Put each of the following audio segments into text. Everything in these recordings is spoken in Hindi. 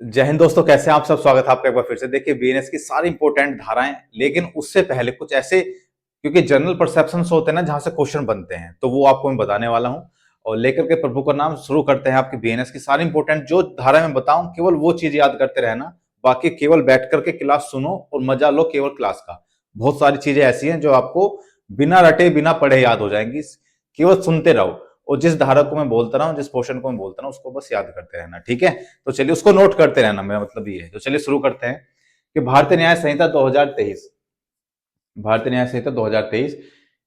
जय हिंद दोस्तों, कैसे हैं आप सब। स्वागत है आपका एक बार फिर से। देखिए, बीएनएस की सारी इंपॉर्टेंट धाराएं, लेकिन उससे पहले कुछ ऐसे, क्योंकि जनरल परसेप्शन होते हैं ना जहां से क्वेश्चन बनते हैं, तो वो आपको मैं बताने वाला हूं। और लेकर के प्रभु का नाम शुरू करते हैं। आपकी बीएनएस की सारी इंपॉर्टेंट जो धारा मैं बताऊं, केवल वो चीज याद करते रहना। बाकी केवल बैठ करके क्लास सुनो और मजा लो केवल क्लास का। बहुत सारी चीजें ऐसी हैं जो आपको बिना रटे बिना पढ़े याद हो जाएंगी। केवल सुनते रहो और जिस धारा को मैं बोलता रहा हूँ, जिस पोर्शन को मैं बोलता रहा हूँ, उसको बस याद करते रहना, ठीक है। तो चलिए उसको नोट करते रहना, मेरा मतलब ये है। तो चलिए शुरू करते हैं कि भारतीय न्याय संहिता 2023, भारतीय न्याय संहिता 2023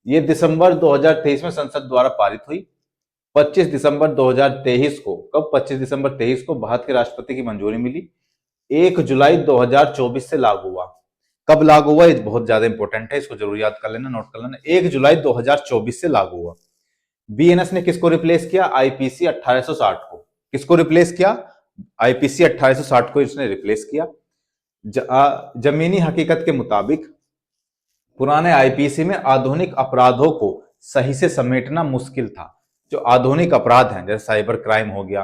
ये दिसंबर 2023 में संसद द्वारा पारित हुई। 25 दिसंबर 2023 को, कब 25 दिसंबर 23 को भारत के राष्ट्रपति की मंजूरी मिली। 1 जुलाई 2024 से लागू हुआ। कब लागू हुआ, ये बहुत ज्यादा इंपॉर्टेंट है, इसको जरूर याद कर लेना, नोट कर लेना। 1 जुलाई 2024 से लागू हुआ। बीएनएस ने किसको रिप्लेस किया, आईपीसी 1860 को। किसको रिप्लेस किया, आईपीसी 1860 को इसने रिप्लेस किया। जमीनी हकीकत के मुताबिक पुराने आईपीसी में आधुनिक अपराधों को सही से समेटना मुश्किल था। जो आधुनिक अपराध हैं, जैसे साइबर क्राइम हो गया,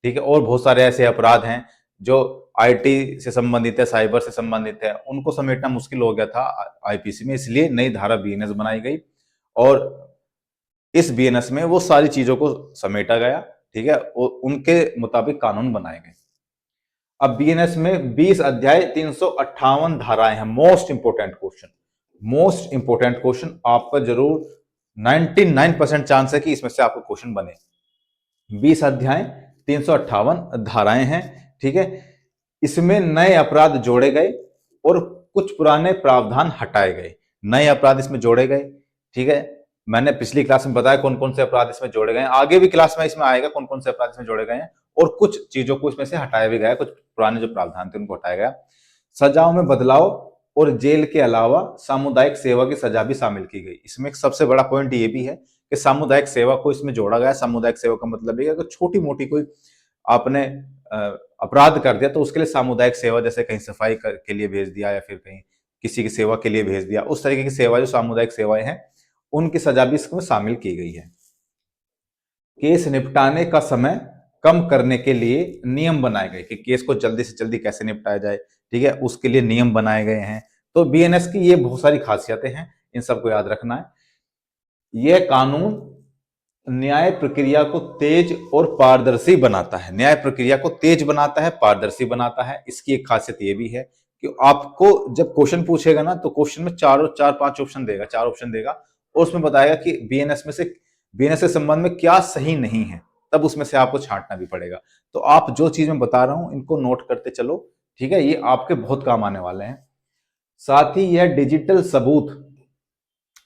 ठीक है, और बहुत सारे ऐसे अपराध हैं जो आईटी से संबंधित है, साइबर से संबंधित है, उनको समेटना मुश्किल हो गया था आईपीसी में। इसलिए नई धारा बीएनएस बनाई गई और इस बीएनएस में वो सारी चीजों को समेटा गया, ठीक है, और उनके मुताबिक कानून बनाए गए। अब बीएनएस में 20 अध्याय 358 धाराएं हैं। Most important question, most important question आपका जरूर 99% चांस है कि इसमें से आपको क्वेश्चन बने। 20 अध्याय 358 धाराएं हैं, ठीक है। इसमें नए अपराध जोड़े गए और कुछ पुराने प्रावधान हटाए गए। नए अपराध इसमें जोड़े गए, ठीक है। मैंने पिछली क्लास में बताया कौन कौन से अपराध इसमें जोड़े गए हैं, आगे भी क्लास में इसमें आएगा कौन कौन से अपराध इसमें जोड़े गए हैं। और कुछ चीजों को इसमें से हटाया भी गया, कुछ पुराने जो प्रावधान थे उनको हटाया गया। सजाओं में बदलाव और जेल के अलावा सामुदायिक सेवा की सजा भी शामिल की गई। इसमें एक सबसे बड़ा पॉइंट ये भी है कि सामुदायिक सेवा को इसमें जोड़ा गया। सामुदायिक सेवा का मतलब ये है कि छोटी मोटी कोई आपने अपराध कर दिया तो उसके लिए सामुदायिक सेवा, जैसे कहीं सफाई के लिए भेज दिया या फिर कहीं किसी की सेवा के लिए भेज दिया, उस तरीके की सेवा जो सामुदायिक सेवाएं हैं उनकी सजा भी इसमें शामिल की गई है। केस निपटाने का समय कम करने के लिए नियम बनाए गए कि केस को जल्दी से जल्दी कैसे निपटाया जाए, ठीक है, उसके लिए नियम बनाए गए हैं। तो बीएनएस की ये बहुत सारी खासियतें हैं, इन सबको याद रखना है। यह कानून न्याय प्रक्रिया को तेज और पारदर्शी बनाता है। न्याय प्रक्रिया को तेज बनाता है, पारदर्शी बनाता है। इसकी एक खासियत यह भी है कि आपको जब क्वेश्चन पूछेगा ना, तो क्वेश्चन में चार पांच ऑप्शन देगा, 4 ऑप्शन देगा और उसमें बताएगा कि बीएनएस में से, बीएनएस के संबंध में क्या सही नहीं है, तब उसमें से आपको छांटना भी पड़ेगा। तो आप जो चीज मैं बता रहा हूं इनको नोट करते चलो, ठीक है, ये आपके बहुत काम आने वाले हैं। साथ ही यह डिजिटल सबूत,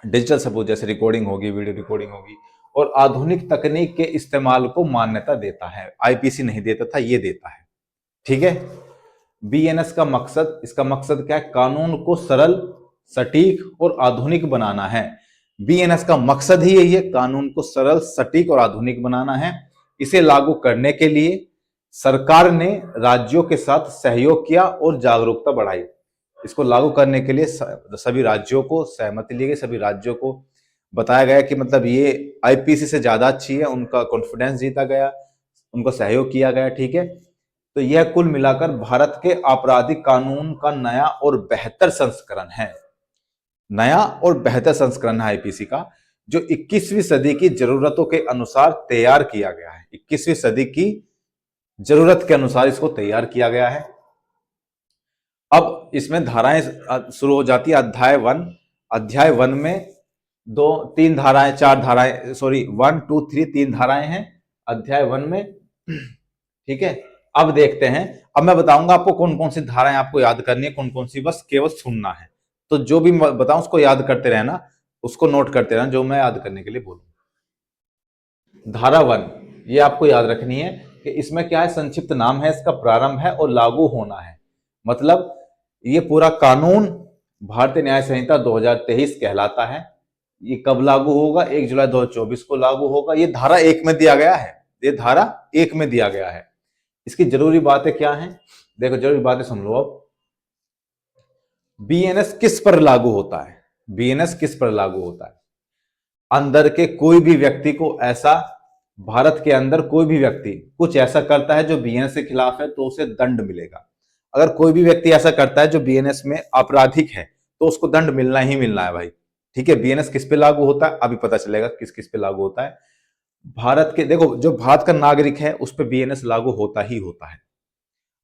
डिजिटल सबूत जैसे रिकॉर्डिंग होगी, वीडियो रिकॉर्डिंग होगी, और आधुनिक तकनीक के इस्तेमाल को मान्यता देता है। आईपीसी नहीं देता था, ये देता है, ठीक है। बीएनएस का मकसद, इसका मकसद क्या है, कानून को सरल, सटीक और आधुनिक बनाना है। बीएनएस का मकसद ही यही है, कानून को सरल, सटीक और आधुनिक बनाना है। इसे लागू करने के लिए सरकार ने राज्यों के साथ सहयोग किया और जागरूकता बढ़ाई। इसको लागू करने के लिए सभी राज्यों को सहमति ली गई, सभी राज्यों को बताया गया कि मतलब ये आईपीसी से ज्यादा अच्छी है, उनका कॉन्फिडेंस जीता गया, उनको सहयोग किया गया, ठीक है। तो यह कुल मिलाकर भारत के आपराधिक कानून का नया और बेहतर संस्करण है। नया और बेहतर संस्करण है आईपीसी का, जो 21वीं सदी की जरूरतों के अनुसार तैयार किया गया है। 21वीं सदी की जरूरत के अनुसार इसको तैयार किया गया है। अब इसमें धाराएं शुरू हो जाती है। अध्याय वन में दो तीन धाराएं, चार धाराएं, सॉरी 1 2 3 3 धाराएं हैं अध्याय 1 में, ठीक है। अब देखते हैं, अब मैं बताऊंगा आपको कौन कौन सी धाराएं आपको याद करनी है, कौन कौन सी बस केवल सुनना है। तो जो भी बताऊं उसको याद करते रहना, उसको नोट करते रहना जो मैं याद करने के लिए बोलूं। धारा 1 ये आपको याद रखनी है कि इसमें क्या है, संक्षिप्त नाम है इसका, प्रारंभ है और लागू होना है। मतलब ये पूरा कानून भारतीय न्याय संहिता 2023 कहलाता है। ये कब लागू होगा, 1 जुलाई 2024 को लागू होगा। ये धारा 1 में दिया गया है, ये धारा 1 में दिया गया है। इसकी जरूरी बातें क्या हैं, देखो जरूरी बातें सुन लो। अब बीएनएस किस पर लागू होता है, बीएनएस किस पर लागू होता है, अंदर के कोई भी व्यक्ति को ऐसा भारत के अंदर कोई भी व्यक्ति कुछ ऐसा करता है जो बीएनएस के खिलाफ है तो उसे दंड मिलेगा। अगर कोई भी व्यक्ति ऐसा करता है जो बीएनएस में आपराधिक है तो उसको दंड मिलना ही मिलना है भाई। ठीक है, बीएनएस किस पे लागू होता है अभी पता चलेगा किस किस पे लागू होता है। भारत के देखो, जो भारत का नागरिक है उस पर बीएनएस लागू होता ही होता है।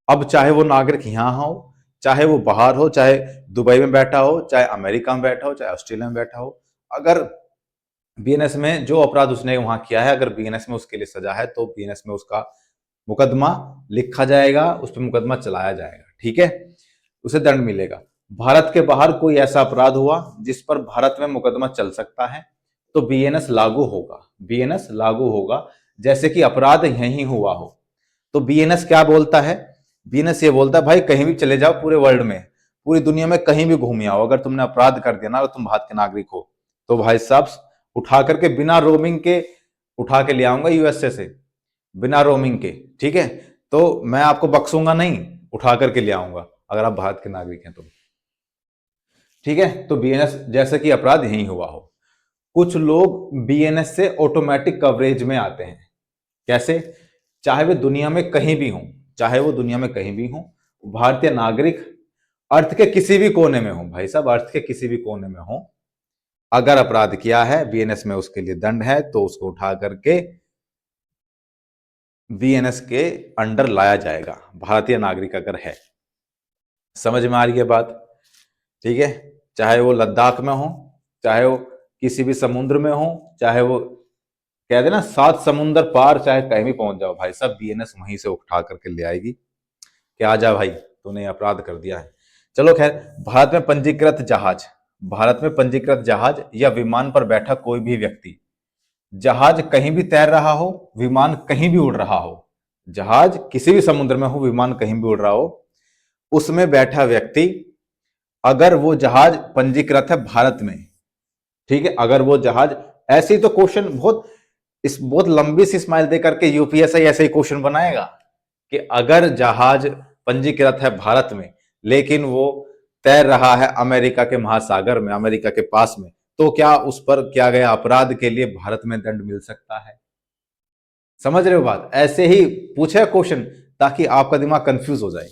अब चाहे वो नागरिक यहां हो, चाहे वो बाहर हो, चाहे दुबई में बैठा हो, चाहे अमेरिका में बैठा हो, चाहे ऑस्ट्रेलिया में बैठा हो, अगर बीएनएस में जो अपराध उसने वहां किया है, अगर बीएनएस में उसके लिए सजा है तो बीएनएस में उसका मुकदमा लिखा जाएगा, उस पर मुकदमा चलाया जाएगा। ठीक है, उसे दंड मिलेगा। भारत के बाहर कोई ऐसा अपराध हुआ जिस पर भारत में मुकदमा चल सकता है तो बीएनएस लागू होगा। बीएनएस लागू होगा, जैसे कि अपराध यहीं हुआ हो। तो बीएनएस क्या बोलता है? बीएनएस ये बोलता है भाई कहीं भी चले जाओ पूरे वर्ल्ड में, पूरी दुनिया में कहीं भी घूम आओ, अगर तुमने अपराध कर दिया ना, अगर तुम भारत के नागरिक हो तो भाई साहब उठा करके बिना रोमिंग के उठा के ले आऊंगा यूएसए से, बिना रोमिंग के। ठीक है, तो मैं आपको बख्सूंगा नहीं, उठा करके ले आऊंगा अगर आप भारत के नागरिक हैं तो। ठीक है, तो बीएनएस जैसे कि अपराध यहीं हुआ हो। कुछ लोग बीएनएस से ऑटोमेटिक कवरेज में आते हैं। कैसे? चाहे वे दुनिया में कहीं भी हों, चाहे वो दुनिया में कहीं भी हों, भारतीय नागरिक अर्थ के किसी भी कोने में हो, भाई साहब अर्थ के किसी भी कोने में हो, अगर अपराध किया है बीएनएस में उसके लिए दंड है तो उसको उठा करके बीएनएस के अंडर लाया जाएगा, भारतीय नागरिक अगर है। समझ में आ रही है बात? ठीक है, चाहे वो लद्दाख में हो, चाहे वो किसी भी समुद्र में हो, चाहे वो कहते ना 7 समुंदर पार, चाहे कहीं भी पहुंच जाओ भाई साहब बीएनएस वहीं से उठा करके ले आएगी कि आ जा भाई तूने अपराध कर दिया है। चलो खैर, भारत में पंजीकृत जहाज, भारत में पंजीकृत जहाज या विमान पर बैठा कोई भी व्यक्ति, जहाज कहीं भी तैर रहा हो, विमान कहीं भी उड़ रहा हो, जहाज किसी भी समुद्र में हो, विमान कहीं भी उड़ रहा हो, उसमें बैठा व्यक्ति, अगर वो जहाज पंजीकृत है भारत में, ठीक है, अगर वो जहाज, ऐसे ही तो क्वेश्चन बहुत लंबी सी स्माइल दे करके यूपीएससी ऐसे ही क्वेश्चन बनाएगा कि अगर जहाज पंजीकृत है भारत में लेकिन वो तैर रहा है अमेरिका के महासागर में, अमेरिका के पास में, तो क्या उस पर किया गया अपराध के लिए भारत में दंड मिल सकता है? समझ रहे हो बात? ऐसे ही पूछे क्वेश्चन ताकि आपका दिमाग कंफ्यूज हो जाए।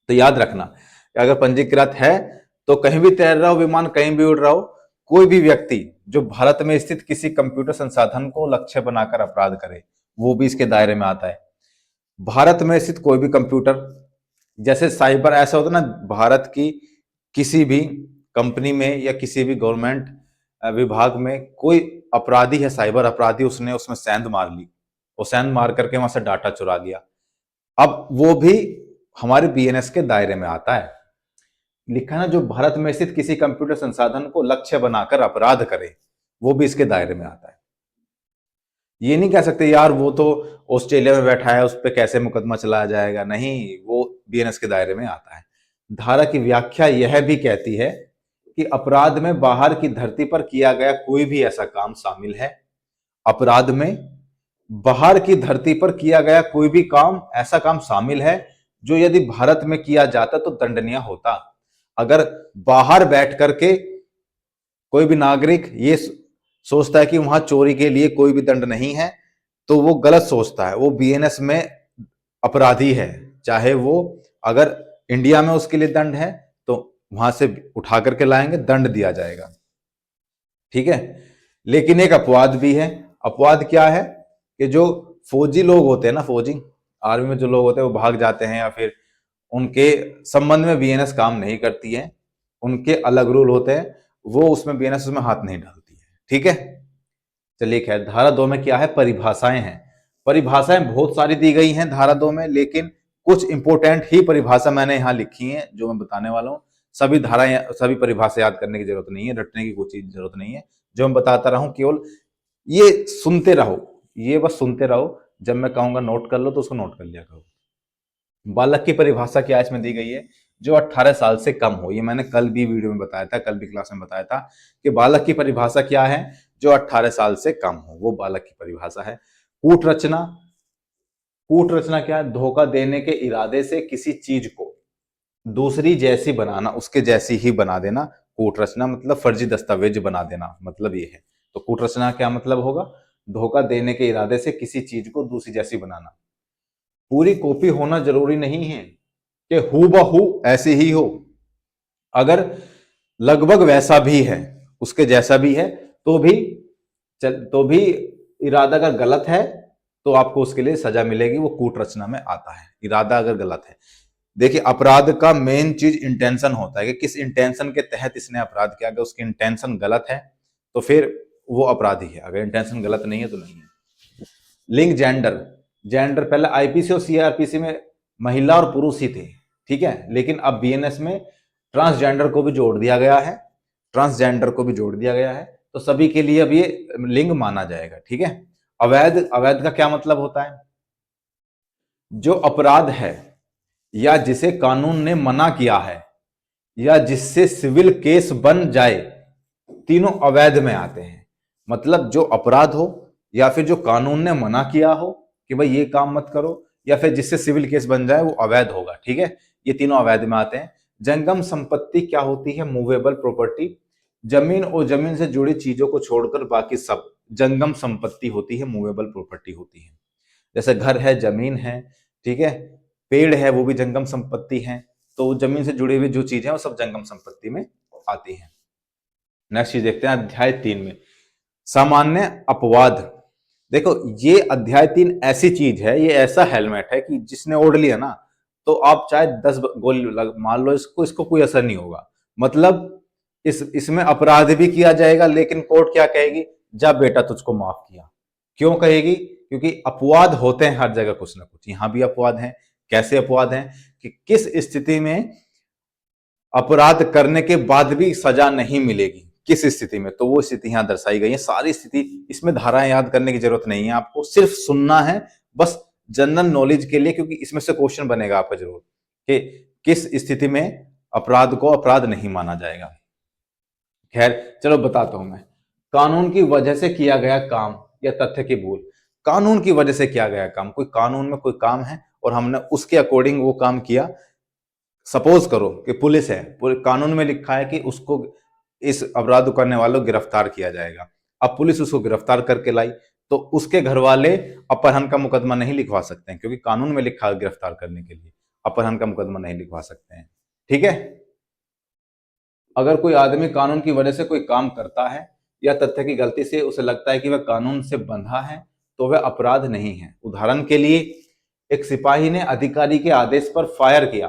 तो याद रखना, अगर पंजीकृत है तो कहीं भी तैर रहा हो विमान, कहीं भी उड़ रहा हो, कोई भी व्यक्ति जो भारत में स्थित किसी कंप्यूटर संसाधन को लक्ष्य बनाकर अपराध करे वो भी इसके दायरे में आता है। भारत में स्थित कोई भी कंप्यूटर, जैसे साइबर ऐसा होता है ना, भारत की किसी भी कंपनी में या किसी भी गवर्नमेंट विभाग में कोई अपराधी है, साइबर अपराधी, उसने उसमें सेंध मार ली, वो सेंध मार करके वहां से डाटा चुरा लिया, अब वो भी हमारे बीएनएस के दायरे में आता है। लिखा ना, जो भारत में स्थित किसी कंप्यूटर संसाधन को लक्ष्य बनाकर अपराध करे वो भी इसके दायरे में आता है। ये नहीं कह सकते यार वो तो ऑस्ट्रेलिया में बैठा है उस पर कैसे मुकदमा चलाया जाएगा, नहीं, वो बीएनएस के दायरे में आता है। धारा की व्याख्या यह भी कहती है कि अपराध में बाहर की धरती पर किया गया कोई भी ऐसा काम शामिल है। अपराध में बाहर की धरती पर किया गया कोई भी काम, ऐसा काम शामिल है जो यदि भारत में किया जाता तो दंडनीय होता। अगर बाहर बैठ करके कोई भी नागरिक ये सोचता है कि वहां चोरी के लिए कोई भी दंड नहीं है तो वो गलत सोचता है, वो बीएनएस में अपराधी है। चाहे वो अगर इंडिया में उसके लिए दंड है तो वहां से उठा करके लाएंगे, दंड दिया जाएगा। ठीक है, लेकिन एक अपवाद भी है। अपवाद क्या है कि जो फौजी लोग होते हैं ना, फौजी आर्मी में जो लोग होते हैं वो भाग जाते हैं या फिर उनके संबंध में बीएनएस काम नहीं करती है, उनके अलग रूल होते हैं, वो उसमें बीएनएस उसमें हाथ नहीं डालती है। ठीक है, चलिए खैर, धारा 2 में क्या है? परिभाषाएं हैं। परिभाषाएं बहुत सारी दी गई हैं धारा 2 में, लेकिन कुछ इंपोर्टेंट ही परिभाषा मैंने यहां लिखी है जो मैं बताने वाला हूं। सभी धाराएं, सभी परिभाषा याद करने की जरूरत नहीं है, रटने की कोई चीज जरूरत नहीं है। जो मैं बताता रहा हूं केवल ये सुनते रहो, ये बस सुनते रहो, जब मैं कहूंगा नोट कर लो तो उसको नोट कर लिया करो। बालक की परिभाषा क्या इसमें दी गई है? जो 18 साल से कम हो। ये मैंने कल भी वीडियो में बताया था, कल भी क्लास में बताया था कि बालक की परिभाषा क्या है? जो 18 साल से कम हो, वो बालक की परिभाषा है। कूट रचना, कूट रचना क्या है? धोखा देने के इरादे से किसी चीज को दूसरी जैसी बनाना, उसके जैसी ही बना देना। कूट रचना मतलब फर्जी दस्तावेज बना देना, मतलब ये है। तो कूट रचना क्या मतलब होगा? धोखा देने के इरादे से किसी चीज को दूसरी जैसी बनाना। पूरी कॉपी होना जरूरी नहीं है कि हूबहू ऐसी ही हो, अगर लगभग वैसा भी है, उसके जैसा भी है, तो भी इरादा अगर गलत है तो आपको उसके लिए सजा मिलेगी, वो कूट रचना में आता है, इरादा अगर गलत है। देखिए, अपराध का मेन चीज इंटेंशन होता है कि किस इंटेंशन के तहत इसने अपराध किया। अगर उसकी इंटेंशन गलत है तो फिर वो अपराधी है, अगर इंटेंशन गलत नहीं है तो नहीं है। लिंग जेंडर, जेंडर पहले आईपीसी और सीआरपीसी में महिला और पुरुष ही थे, ठीक है, लेकिन अब बीएनएस में ट्रांसजेंडर को भी जोड़ दिया गया है, ट्रांसजेंडर को भी जोड़ दिया गया है, तो सभी के लिए अब ये लिंग माना जाएगा, ठीक है। अवैध, अवैध का क्या मतलब होता है? जो अपराध है या जिसे कानून ने मना किया है या जिससे सिविल केस बन जाए, तीनों अवैध में आते हैं। मतलब जो अपराध हो या फिर जो कानून ने मना किया हो कि भाई ये काम मत करो, या फिर जिससे सिविल केस बन जाए, वो अवैध होगा, ठीक है। ये तीनों अवैध में आते हैं। जंगम संपत्ति क्या होती है? Movable property. जमीन और जमीन से जुड़ी चीजों को छोड़कर बाकी सब जंगम संपत्ति होती है, मूवेबल प्रॉपर्टी होती है। जैसे घर है, जमीन है, ठीक है, पेड़ है, वो भी जंगम संपत्ति है। तो जमीन से जुड़ी हुई जो चीजें हैं वो सब जंगम संपत्ति में आती हैं। नेक्स्ट चीज देखते हैं अध्याय 3 में, सामान्य अपवाद। देखो, ये अध्याय 3 ऐसी चीज है, ये ऐसा हेलमेट है कि जिसने ओढ़ लिया ना, तो आप चाहे 10 गोली मान लो इसको कोई असर नहीं होगा। मतलब इसमें अपराध भी किया जाएगा, लेकिन कोर्ट क्या कहेगी? जा बेटा, तुझको माफ किया। क्यों कहेगी? क्योंकि अपवाद होते हैं हर जगह कुछ ना कुछ, यहां भी अपवाद हैं। कैसे अपवाद हैं? कि किस स्थिति में अपराध करने के बाद भी सजा नहीं मिलेगी, किस स्थिति में, तो वो स्थिति यहां दर्शाई गई है। सारी स्थिति, इसमें धाराएं याद करने की जरूरत नहीं है, आपको सिर्फ सुनना है बस जनरल नॉलेज के लिए, क्योंकि इसमें से क्वेश्चन बनेगा आपका जरूर कि किस स्थिति में अपराध को अपराध नहीं माना जाएगा। खैर, चलो बताता हूं मैं। कानून की वजह से किया गया काम या तथ्य की भूल। कानून की वजह से किया गया काम, कोई कानून में कोई काम है और हमने उसके अकॉर्डिंग वो काम किया। सपोज करो कि पुलिस है, कानून में लिखा है कि उसको, इस अपराध करने वालों को गिरफ्तार किया जाएगा। अब पुलिस उसको गिरफ्तार करके लाई, तो उसके घर वाले अपहरण का मुकदमा नहीं लिखवा सकते हैं, क्योंकि कानून में लिखा है गिरफ्तार करने के लिए, अपहरण का मुकदमा नहीं लिखवा सकते हैं, ठीक है। अगर कोई आदमी कानून की वजह से कोई काम करता है या तथ्य की गलती से उसे लगता है कि वह कानून से बंधा है, तो वह अपराध नहीं है। उदाहरण के लिए, एक सिपाही ने अधिकारी के आदेश पर फायर किया,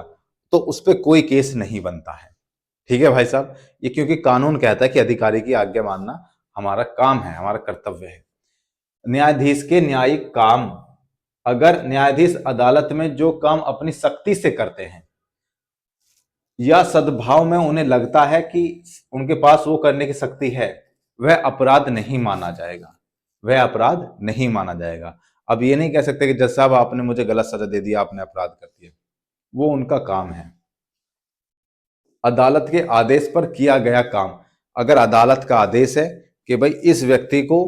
तो उस पर कोई केस नहीं बनता है, ठीक है भाई साहब। ये क्योंकि कानून कहता है कि अधिकारी की आज्ञा मानना हमारा काम है, हमारा कर्तव्य है। न्यायाधीश के न्यायिक काम, अगर न्यायाधीश अदालत में जो काम अपनी शक्ति से करते हैं या सद्भाव में उन्हें लगता है कि उनके पास वो करने की शक्ति है, वह अपराध नहीं माना जाएगा, वह अपराध नहीं माना जाएगा। अब ये नहीं कह सकते कि जज साहब आपने मुझे गलत सजा दे दिया, आपने अपराध कर दिया, वो उनका काम है। अदालत के आदेश पर किया गया काम, अगर अदालत का आदेश है कि भाई इस व्यक्ति को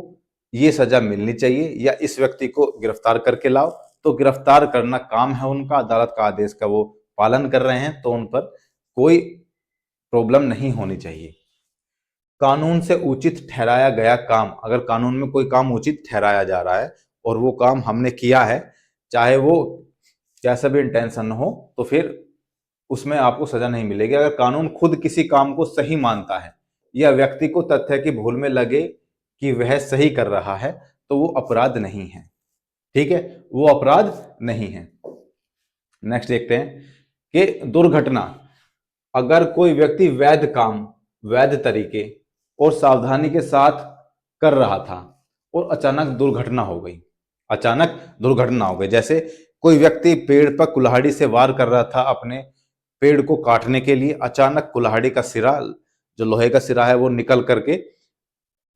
ये सजा मिलनी चाहिए या इस व्यक्ति को गिरफ्तार करके लाओ, तो गिरफ्तार करना काम है उनका, अदालत का आदेश का वो पालन कर रहे हैं, तो उन पर कोई प्रॉब्लम नहीं होनी चाहिए। कानून से उचित ठहराया गया काम, अगर कानून में कोई काम उचित ठहराया जा रहा है और वो काम हमने किया है, चाहे वो कैसा भी इंटेंशन हो, तो फिर उसमें आपको सजा नहीं मिलेगी। अगर कानून खुद किसी काम को सही मानता है या व्यक्ति को तथ्य की भूल में लगे कि वह सही कर रहा है, तो वो अपराध नहीं है, ठीक है, वो अपराध नहीं है। नेक्स्ट देखते हैं कि दुर्घटना, अगर कोई व्यक्ति वैध काम, वैध तरीके और सावधानी के साथ कर रहा था और अचानक दुर्घटना हो गई, अचानक दुर्घटना हो गई। जैसे कोई व्यक्ति पेड़ पर कुल्हाड़ी से वार कर रहा था अपने पेड़ को काटने के लिए, अचानक कुल्हाड़ी का सिरा, जो लोहे का सिरा है, वो निकल करके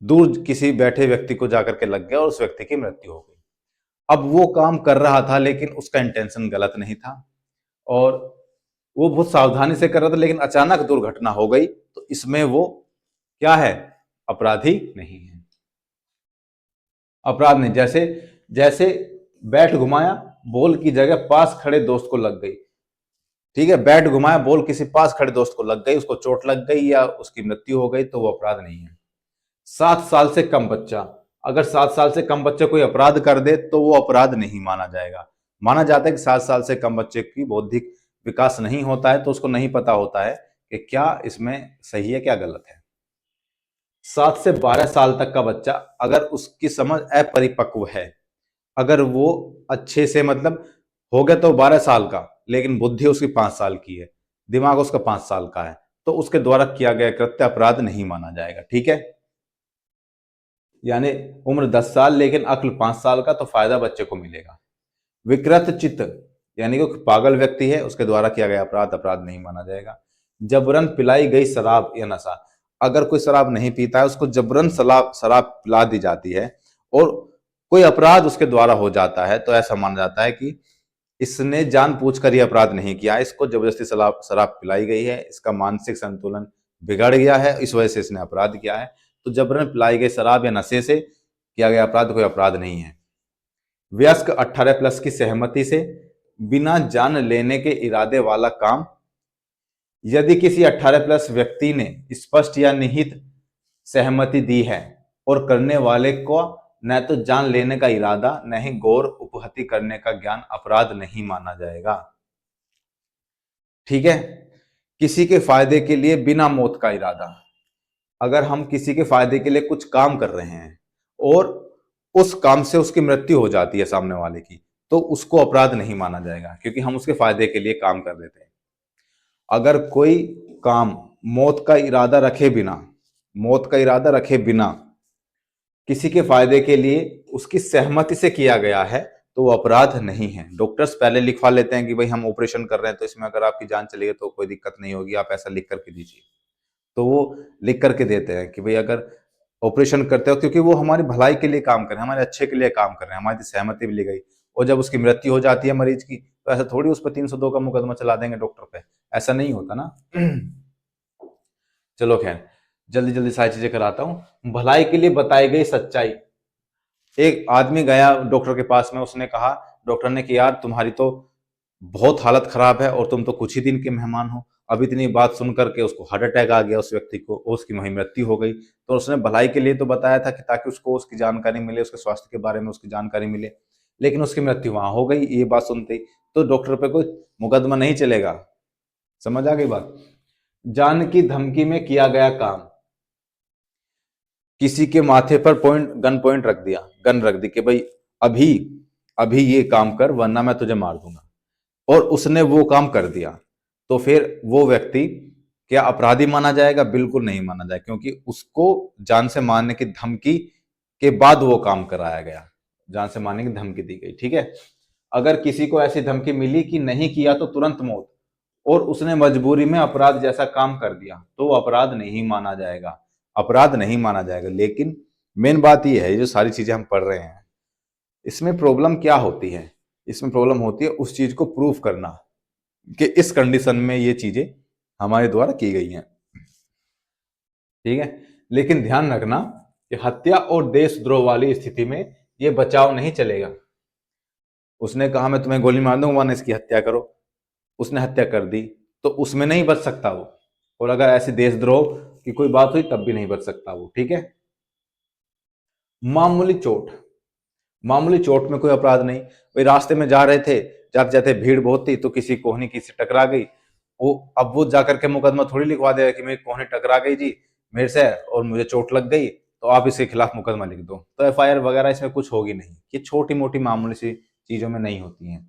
दूर किसी बैठे व्यक्ति को जाकर के लग गया और उस व्यक्ति की मृत्यु हो गई। अब वो काम कर रहा था लेकिन उसका इंटेंशन गलत नहीं था और वो बहुत सावधानी से कर रहा था, लेकिन अचानक दुर्घटना हो गई, तो इसमें वो क्या है? अपराधी नहीं है, अपराध नहीं। जैसे जैसे बैट घुमाया, बॉल की जगह पास खड़े दोस्त को लग गई, ठीक है, बैट घुमाया, बॉल किसी पास खड़े दोस्त को लग गई, उसको चोट लग गई या उसकी मृत्यु हो गई, तो वो अपराध नहीं है। 7 साल से कम बच्चा, अगर 7 साल से कम बच्चे कोई अपराध कर दे तो वो अपराध नहीं माना जाएगा। माना जाता है कि 7 साल से कम बच्चे की बौद्धिक विकास नहीं होता है, तो उसको नहीं पता होता है कि क्या इसमें सही है क्या गलत है। 7 से 12 साल तक का बच्चा, अगर उसकी समझ अपरिपक्व है, अगर वो अच्छे से मतलब हो गया तो 12 साल का, लेकिन बुद्धि उसकी 5 साल की है, दिमाग उसका 5 साल का है, तो उसके द्वारा किया गया कृत्य अपराध नहीं माना जाएगा। ठीक है, यानी उम्र 10 साल लेकिन अक्ल 5 साल का, तो फायदा बच्चे को मिलेगा। विकृत चित्त, यानी कि पागल व्यक्ति है, उसके द्वारा किया गया अपराध अपराध नहीं माना जाएगा। जबरन पिलाई गई शराब या नशा, अगर कोई शराब नहीं पीता है, उसको जबरन शराब शराब पिला दी जाती है और कोई अपराध उसके द्वारा हो जाता है, तो ऐसा माना जाता है कि इसने जानबूझकर यह अपराध नहीं किया, इसको जबरदस्ती शराब शराब पिलाई गई है, इसका मानसिक संतुलन बिगड़ गया है, इस वजह से इसने अपराध किया है। तो जबरन पिलाई गई शराब या नशे से किया गया अपराध कोई अपराध नहीं है। वयस्क 18+ की सहमति से बिना जान लेने के इरादे वाला काम, यदि किसी 18+ व्यक्ति ने स्पष्ट या निहित सहमति दी है और करने वाले को न तो जान लेने का इरादा न ही गौर उपहति करने का ज्ञान, अपराध नहीं माना जाएगा। ठीक है, किसी के फायदे के लिए बिना मौत का इरादा, अगर हम किसी के फायदे के लिए कुछ काम कर रहे हैं और उस काम से उसकी मृत्यु हो जाती है सामने वाले की, तो उसको अपराध नहीं माना जाएगा, क्योंकि हम उसके फायदे के लिए काम कर देते हैं। अगर कोई काम मौत का इरादा रखे बिना, मौत का इरादा रखे बिना किसी के फायदे के लिए उसकी सहमति से किया गया है, तो वो अपराध नहीं है। डॉक्टर्स पहले लिखवा लेते हैं कि भाई हम ऑपरेशन कर रहे हैं, तो इसमें अगर आपकी जान चली गई तो कोई दिक्कत नहीं होगी, आप ऐसा लिख करके दीजिए। तो वो लिख करके देते हैं कि भाई अगर ऑपरेशन करते हो, क्योंकि वो हमारी भलाई के लिए काम कर रहे हैं, हमारे अच्छे के लिए काम कर रहे हैं, हमारी सहमति भी ली गई, और जब उसकी मृत्यु हो जाती है मरीज की, तो ऐसा थोड़ी उस पर 302 का मुकदमा चला देंगे डॉक्टर पे, ऐसा नहीं होता ना। चलो खैर, जल्दी जल्दी सारी चीजें कराता हूँ। भलाई के लिए बताई गई सच्चाई, एक आदमी गया डॉक्टर के पास में, उसने कहा, डॉक्टर ने कि यार तुम्हारी तो बहुत हालत खराब है और तुम तो कुछ ही दिन के मेहमान हो। अब इतनी बात सुन करके उसको हार्ट अटैक आ गया, उस व्यक्ति को, उसकी वहीं मृत्यु हो गई। तो उसने भलाई के लिए तो बताया था कि ताकि उसको उसकी जानकारी मिले, उसके स्वास्थ्य के बारे में उसकी जानकारी मिले, लेकिन उसकी मृत्यु वहां हो गई ये बात सुनते ही। तो डॉक्टर पे कोई मुकदमा नहीं चलेगा। समझ आ गई बात। जान की धमकी में किया गया काम, किसी के माथे पर गन पॉइंट रख दिया, गन रख दी कि भाई अभी अभी ये काम कर वरना मैं तुझे मार दूंगा, और उसने वो काम कर दिया, तो फिर वो व्यक्ति क्या अपराधी माना जाएगा? बिल्कुल नहीं माना जाएगा, क्योंकि उसको जान से मारने की धमकी के बाद वो काम कराया गया, जान से मारने की धमकी दी गई। ठीक है, अगर किसी को ऐसी धमकी मिली कि नहीं किया तो तुरंत मौत, और उसने मजबूरी में अपराध जैसा काम कर दिया, तो वो अपराध नहीं माना जाएगा, अपराध नहीं माना जाएगा। लेकिन मेन बात ये है, ये जो सारी चीजें हम पढ़ रहे हैं, इसमें प्रॉब्लम क्या होती है? इसमें प्रॉब्लम होती है उस चीज को प्रूफ करना कि इस कंडीशन में ये चीजें हमारे द्वारा की गई हैं। ठीक है, लेकिन ध्यान रखना कि हत्या और देशद्रोह वाली स्थिति में ये बचाव नहीं चलेगा। उसने कहा मैं तुम्हें गोली मार दूंगा वरना इसकी हत्या करो, उसने हत्या कर दी, तो उसमें नहीं बच सकता वो। और अगर ऐसी देशद्रोह की कोई बात हुई तब भी नहीं बच सकता वो। ठीक है, मामूली चोट, मामूली चोट में कोई अपराध नहीं। वही रास्ते में जा रहे थे, जाते जाते भीड़ बहुत थी तो किसी कोहनी किसी टकरा गई, वो अब वो जाकर के मुकदमा थोड़ी लिखवा देगा कि मेरी कोहनी टकरा गई जी मेरे से और मुझे चोट लग गई, तो आप इसके खिलाफ मुकदमा लिख दो। तो एफआईआर वगैरह इसमें कुछ होगी नहीं, ये छोटी मोटी मामूली सी चीजों में नहीं होती हैं।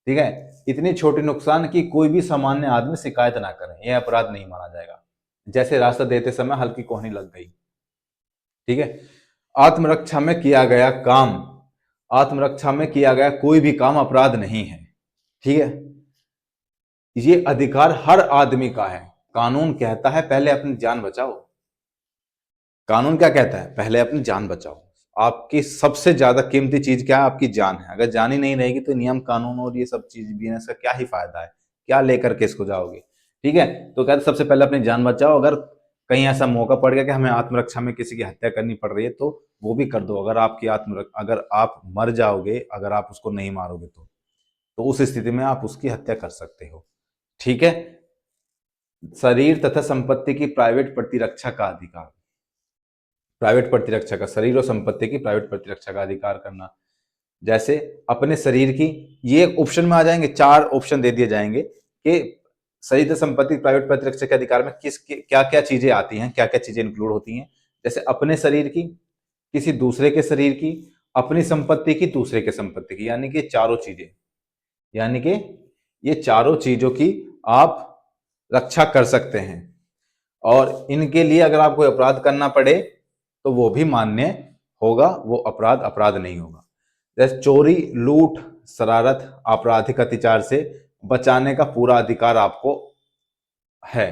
ठीक है, इतनी छोटी नुकसान की कोई भी सामान्य आदमी शिकायत ना करे, यह अपराध नहीं माना जाएगा। जैसे रास्ता देते समय हल्की कोहनी लग गई। ठीक है, आत्मरक्षा में किया गया काम, आत्मरक्षा में किया गया कोई भी काम अपराध नहीं है। ठीक है, ये अधिकार हर आदमी का है। कानून कहता है पहले अपनी जान बचाओ, कानून क्या कहता है? पहले अपनी जान बचाओ। आपकी सबसे ज्यादा कीमती चीज क्या है? आपकी जान है। अगर जान ही नहीं रहेगी तो नियम कानून और ये सब चीज बिजनेस का क्या ही फायदा है, क्या लेकर के इसको जाओगे? ठीक है, तो कहते सबसे पहले अपनी जान बचाओ। अगर कहीं ऐसा मौका पड़ गया कि हमें आत्मरक्षा में किसी की हत्या करनी पड़ रही है तो वो भी कर दो। अगर आपकी अगर आप मर जाओगे, अगर आप उसको नहीं मारोगे तो उस स्थिति में आप उसकी हत्या कर सकते हो। ठीक है, शरीर तथा संपत्ति की प्राइवेट प्रतिरक्षा का अधिकार, प्राइवेट प्रतिरक्षा का, शरीर और संपत्ति की प्राइवेट प्रतिरक्षा का अधिकार करना। जैसे अपने शरीर की, ये ऑप्शन में आ जाएंगे, 4 ऑप्शन दे दिए जाएंगे कि शरीर और संपत्ति प्राइवेट प्रतिरक्षा के अधिकार में क्या क्या चीजें आती हैं, क्या क्या चीजें इंक्लूड होती हैं। जैसे अपने शरीर की, किसी दूसरे के शरीर की, अपनी संपत्ति की, दूसरे के संपत्ति की, यानी कि चारों चीजें, यानी कि ये चारों चीजों की आप रक्षा कर सकते हैं। और इनके लिए अगर आपको अपराध करना पड़े तो वो भी मान्य होगा, वो अपराध अपराध नहीं होगा। जैसे चोरी, लूट, शरारत, आपराधिक अत्याचार से बचाने का पूरा अधिकार आपको है।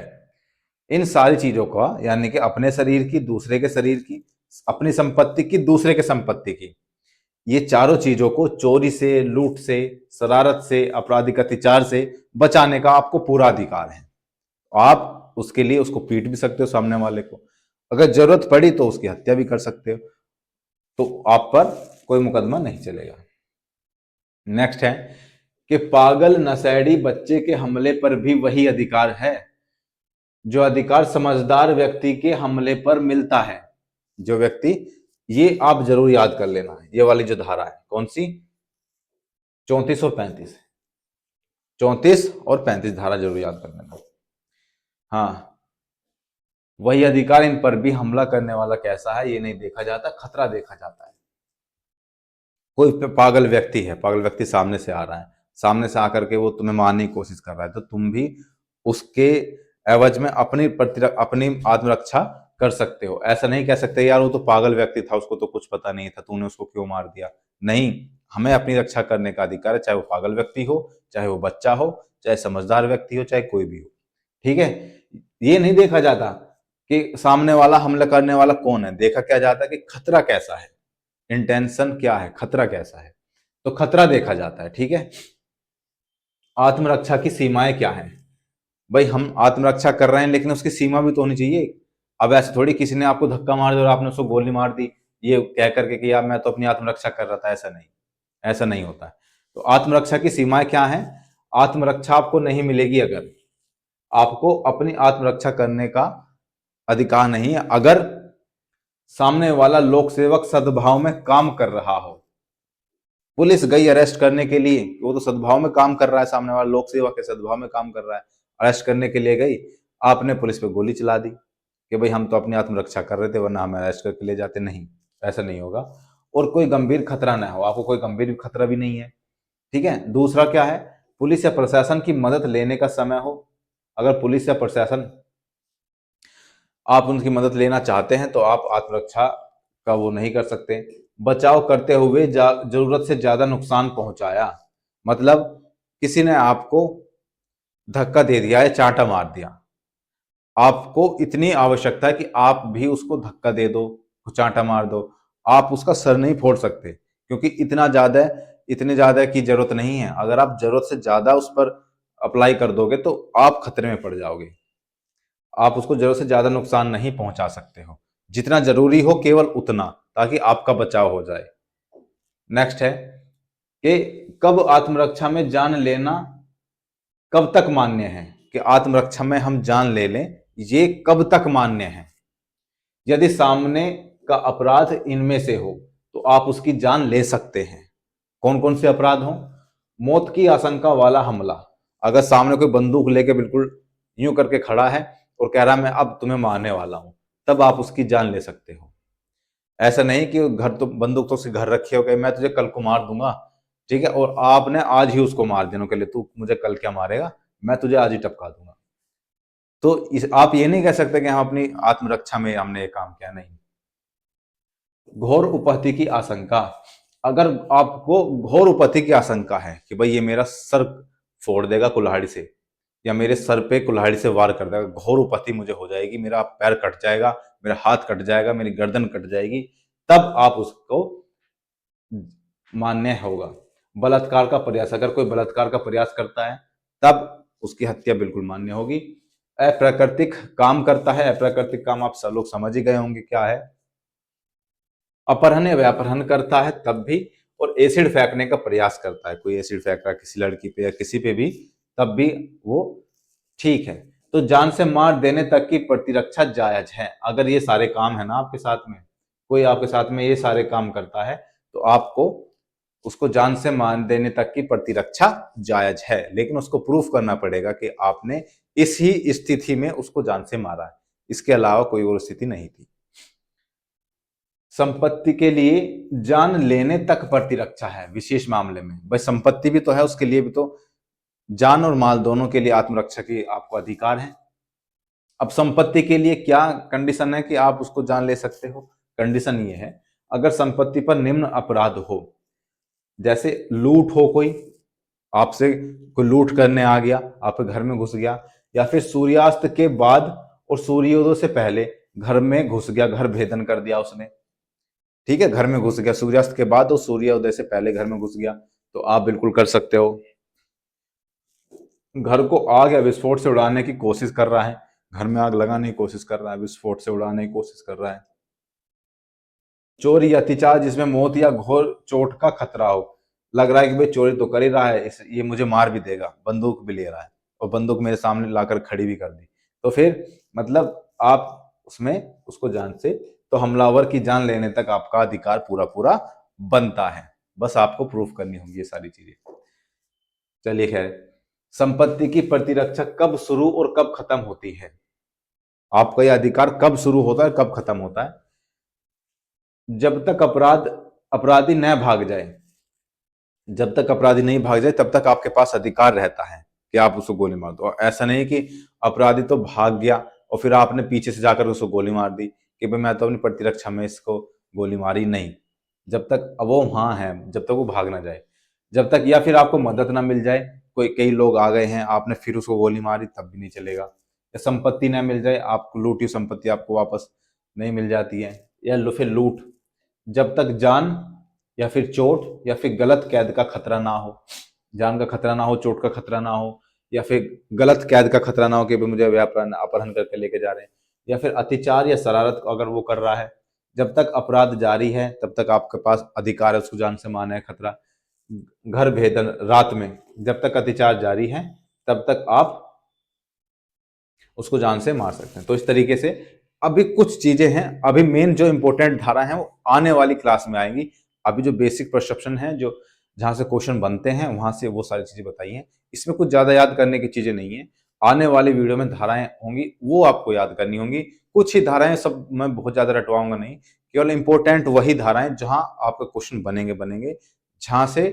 इन सारी चीजों का, यानी कि अपने शरीर की, दूसरे के शरीर की, अपनी संपत्ति की, दूसरे के संपत्ति की, ये चारों चीजों को चोरी से, लूट से, शरारत से, आपराधिक अत्याचार से बचाने का आपको पूरा अधिकार है। आप उसके लिए उसको पीट भी सकते हो सामने वाले को, अगर जरूरत पड़ी तो उसकी हत्या भी कर सकते हो, तो आप पर कोई मुकदमा नहीं चलेगा। नेक्स्ट है कि पागल नशेड़ी बच्चे के हमले पर भी वही अधिकार है जो अधिकार समझदार व्यक्ति के हमले पर मिलता है। जो व्यक्ति, ये आप जरूर याद कर लेना है, ये वाली जो धारा है, कौन सी, 34 और 35, 34 और 35 धारा जरूर याद कर लेना। हाँ, वही अधिकार इन पर भी हमला करने वाला कैसा है ये नहीं देखा जाता, खतरा देखा जाता है। कोई पागल व्यक्ति है, पागल व्यक्ति सामने से आ रहा है, सामने से आकर के वो तुम्हें मारने की कोशिश कर रहा है, तो तुम भी उसके एवज में अपनी आत्मरक्षा कर सकते हो। ऐसा नहीं कह सकते यार वो तो पागल व्यक्ति था, उसको तो कुछ पता नहीं था, तूने उसको क्यों मार दिया। नहीं, हमें अपनी रक्षा करने का अधिकार है, चाहे वो पागल व्यक्ति हो, चाहे वो बच्चा हो, चाहे समझदार व्यक्ति हो, चाहे कोई भी हो। ठीक है, ये नहीं देखा जाता कि सामने वाला हमला करने वाला कौन है, देखा क्या जाता है कि खतरा कैसा है, इंटेंशन क्या है, खतरा कैसा है, तो खतरा देखा जाता है। ठीक है, आत्मरक्षा की सीमाएं क्या है, भाई हम आत्मरक्षा कर रहे हैं लेकिन उसकी सीमा भी तो होनी चाहिए। अब ऐसे थोड़ी किसी ने आपको धक्का मार दिया और आपने उसको गोली मार दी ये कह करके कि यार मैं तो अपनी आत्मरक्षा कर रहा था, ऐसा नहीं, ऐसा नहीं होता है। तो आत्मरक्षा की सीमाएं क्या है, आत्मरक्षा आपको नहीं मिलेगी अगर आपको अपनी आत्मरक्षा करने का अधिकार नहीं है, अगर सामने वाला लोक सेवक सद्भाव में काम कर रहा हो। पुलिस गई अरेस्ट करने के लिए, वो तो सद्भाव में काम कर रहा है, सामने वाला लोक सेवक है सद्भाव में काम कर रहा है, अरेस्ट करने के लिए गई, आपने पुलिस पे गोली चला दी कि भाई हम तो अपनी आत्मरक्षा कर रहे थे वरना हमें अरेस्ट करके ले जाते, नहीं, ऐसा नहीं होगा। और कोई गंभीर खतरा ना हो, आपको कोई गंभीर खतरा भी नहीं है। ठीक है, दूसरा क्या है, पुलिस या प्रशासन की मदद लेने का समय हो, अगर पुलिस या प्रशासन आप उनकी मदद लेना चाहते हैं तो आप आत्मरक्षा का वो नहीं कर सकते। बचाव करते हुए जरूरत से ज्यादा नुकसान पहुंचाया, मतलब किसी ने आपको धक्का दे दिया है, चांटा मार दिया, आपको इतनी आवश्यकता है कि आप भी उसको धक्का दे दो, चांटा मार दो, आप उसका सर नहीं फोड़ सकते क्योंकि इतने ज्यादा की जरूरत नहीं है। अगर आप जरूरत से ज्यादा उस पर अप्लाई कर दोगे तो आप खतरे में पड़ जाओगे, आप उसको जरूरत से ज्यादा नुकसान नहीं पहुंचा सकते हो, जितना जरूरी हो केवल उतना, ताकि आपका बचाव हो जाए। नेक्स्ट है कि कब आत्मरक्षा में जान लेना कब तक मान्य है, कि आत्मरक्षा में हम जान ले लें ये कब तक मान्य है। यदि सामने का अपराध इनमें से हो तो आप उसकी जान ले सकते हैं। कौन कौन से अपराध हो, मौत की आशंका वाला हमला, अगर सामने कोई बंदूक लेके बिल्कुल यूं करके खड़ा है और कह रहा है मैं अब तुम्हें मारने वाला हूं, तब आप उसकी जान ले सकते हो। ऐसा नहीं कि घर तो बंदूक तो उसके घर रखी हो गई, मैं तुझे कल को मार दूंगा, ठीक है, और आपने आज ही उसको मार देने के लिए, तू मुझे कल क्या मारेगा, मैं तुझे आज ही टपका दूंगा। तो आप ये नहीं कह सकते कि हम अपनी आत्मरक्षा में हमने ये काम किया, नहीं। घोर उपहति की आशंका, अगर आपको घोर उपहति की आशंका है कि भाई ये मेरा सर फोड़ देगा कुल्हाड़ी से, या मेरे सर पे कुल्हाड़ी से वार कर देगा, घोर उपहति मुझे हो जाएगी, मेरा पैर कट जाएगा, मेरा हाथ कट जाएगा, मेरी गर्दन कट जाएगी, तब आप उसको मान्य होगा। बलात्कार का प्रयास, अगर कोई बलात्कार का प्रयास करता है तब उसकी हत्या बिल्कुल मान्य होगी। अप्राकृतिक काम करता है, अप्राकृतिक काम आप सब लोग समझ ही गए होंगे क्या है, अपहरण या व्यापहरण करता है तब भी, और एसिड फेंकने का प्रयास करता है, कोई एसिड फेंक रहा है किसी लड़की पे या किसी पे भी, तब भी वो ठीक है। तो जान से मार देने तक की प्रतिरक्षा जायज है, अगर ये सारे काम है ना आपके साथ में, कोई आपके साथ में ये सारे काम करता है तो आपको उसको जान से मार देने तक की प्रतिरक्षा जायज है, लेकिन उसको प्रूफ करना पड़ेगा कि आपने इस ही स्थिति में उसको जान से मारा है, इसके अलावा कोई और स्थिति नहीं थी। संपत्ति के लिए जान लेने तक प्रतिरक्षा है विशेष मामले में। भाई संपत्ति भी तो है, उसके लिए भी तो जान और माल दोनों के लिए आत्मरक्षा की आपको अधिकार है। अब संपत्ति के लिए क्या कंडीशन है कि आप उसको जान ले सकते हो? कंडीशन ये है, अगर संपत्ति पर निम्न अपराध हो, जैसे लूट हो, कोई आपसे कोई लूट करने आ गया, आपके घर में घुस गया, या फिर सूर्यास्त के बाद और सूर्योदय से पहले घर में घुस गया, घर भेदन कर दिया उसने, ठीक है, घर में घुस गया सूर्यास्त के बाद और सूर्योदय से पहले घर में घुस गया, तो आप बिल्कुल कर सकते हो। घर को आग या विस्फोट से उड़ाने की कोशिश कर रहा है, घर में आग लगाने की कोशिश कर रहा है, विस्फोट से उड़ाने की कोशिश कर रहा है। चोरी या अत्याचार जिसमें मौत या घोर चोट का खतरा हो, लग रहा है कि भाई चोरी तो कर ही रहा है, ये मुझे मार भी देगा, बंदूक भी ले रहा है और बंदूक मेरे सामने लाकर खड़ी भी कर दी, तो फिर मतलब आप उसमें उसको जान से, तो हमलावर की जान लेने तक आपका अधिकार पूरा पूरा बनता है। बस आपको प्रूफ करनी होगी ये सारी चीजें। चलिए खैर, संपत्ति की प्रतिरक्षा कब शुरू और कब खत्म होती है? आपका यह अधिकार कब शुरू होता है, कब खत्म होता है? जब तक अपराधी न भाग जाए, जब तक अपराधी नहीं भाग जाए तब तक आपके पास अधिकार रहता है कि आप उसको गोली मार दो। ऐसा नहीं कि अपराधी तो भाग गया और फिर आपने पीछे से जाकर उसको गोली मार दी कि भाई मैं तो अपनी प्रतिरक्षा में इसको गोली मारी, नहीं। जब तक वो वहां है, जब तक वो भाग ना जाए, जब तक, या फिर आपको मदद ना मिल जाए, कोई कई लोग आ गए हैं, आपने फिर उसको गोली मारी, तब भी नहीं चलेगा। या संपत्ति ना मिल जाए, आपको लूटी संपत्ति आपको वापस नहीं मिल जाती है, या फिर लूट, जब तक जान या फिर चोट या फिर गलत कैद का खतरा ना हो, जान का खतरा ना हो, चोट का खतरा ना हो, या फिर गलत कैद का खतरा ना हो कि मुझे अपहरण करके लेके जा रहे हैं, या फिर अत्याचार या शरारत अगर वो कर रहा है, जब तक अपराध जारी है तब तक आपके पास अधिकार है उसको जान से मारने का खतरा। घर भेदन रात में, जब तक अत्याचार जारी है तब तक आप उसको जान से मार सकते हैं। तो इस तरीके से अभी कुछ चीजें हैं, अभी मेन जो इंपॉर्टेंट धारा है वो आने वाली क्लास में आएंगी। अभी जो बेसिक परसेप्शन है, जो जहां से क्वेश्चन बनते हैं वहां से वो सारी चीजें बताई हैं, इसमें कुछ ज्यादा याद करने की चीजें नहीं है। आने वाली वीडियो में धाराएं होंगी वो आपको याद करनी होंगी, कुछ ही धाराएं, सब मैं बहुत ज्यादा रटवाऊंगा नहीं, केवल इंपॉर्टेंट वही धाराएं जहां आपके क्वेश्चन बनेंगे, जहां से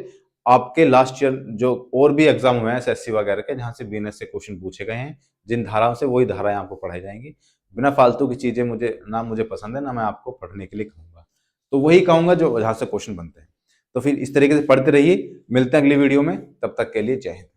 आपके लास्ट ईयर जो और भी एग्जाम हुए हैं एसएससी वगैरह के, जहां से बीएनएस से क्वेश्चन पूछे गए हैं, जिन धाराओं से वही धाराएं आपको पढ़ाई जाएंगी। बिना फालतू की चीजें मुझे पसंद है ना मैं आपको पढ़ने के लिए कहूंगा, तो वही कहूंगा जो जहां से क्वेश्चन बनते हैं। तो फिर इस तरीके से पढ़ते रहिए, मिलते हैं अगली वीडियो में, तब तक के लिए जय हिंद।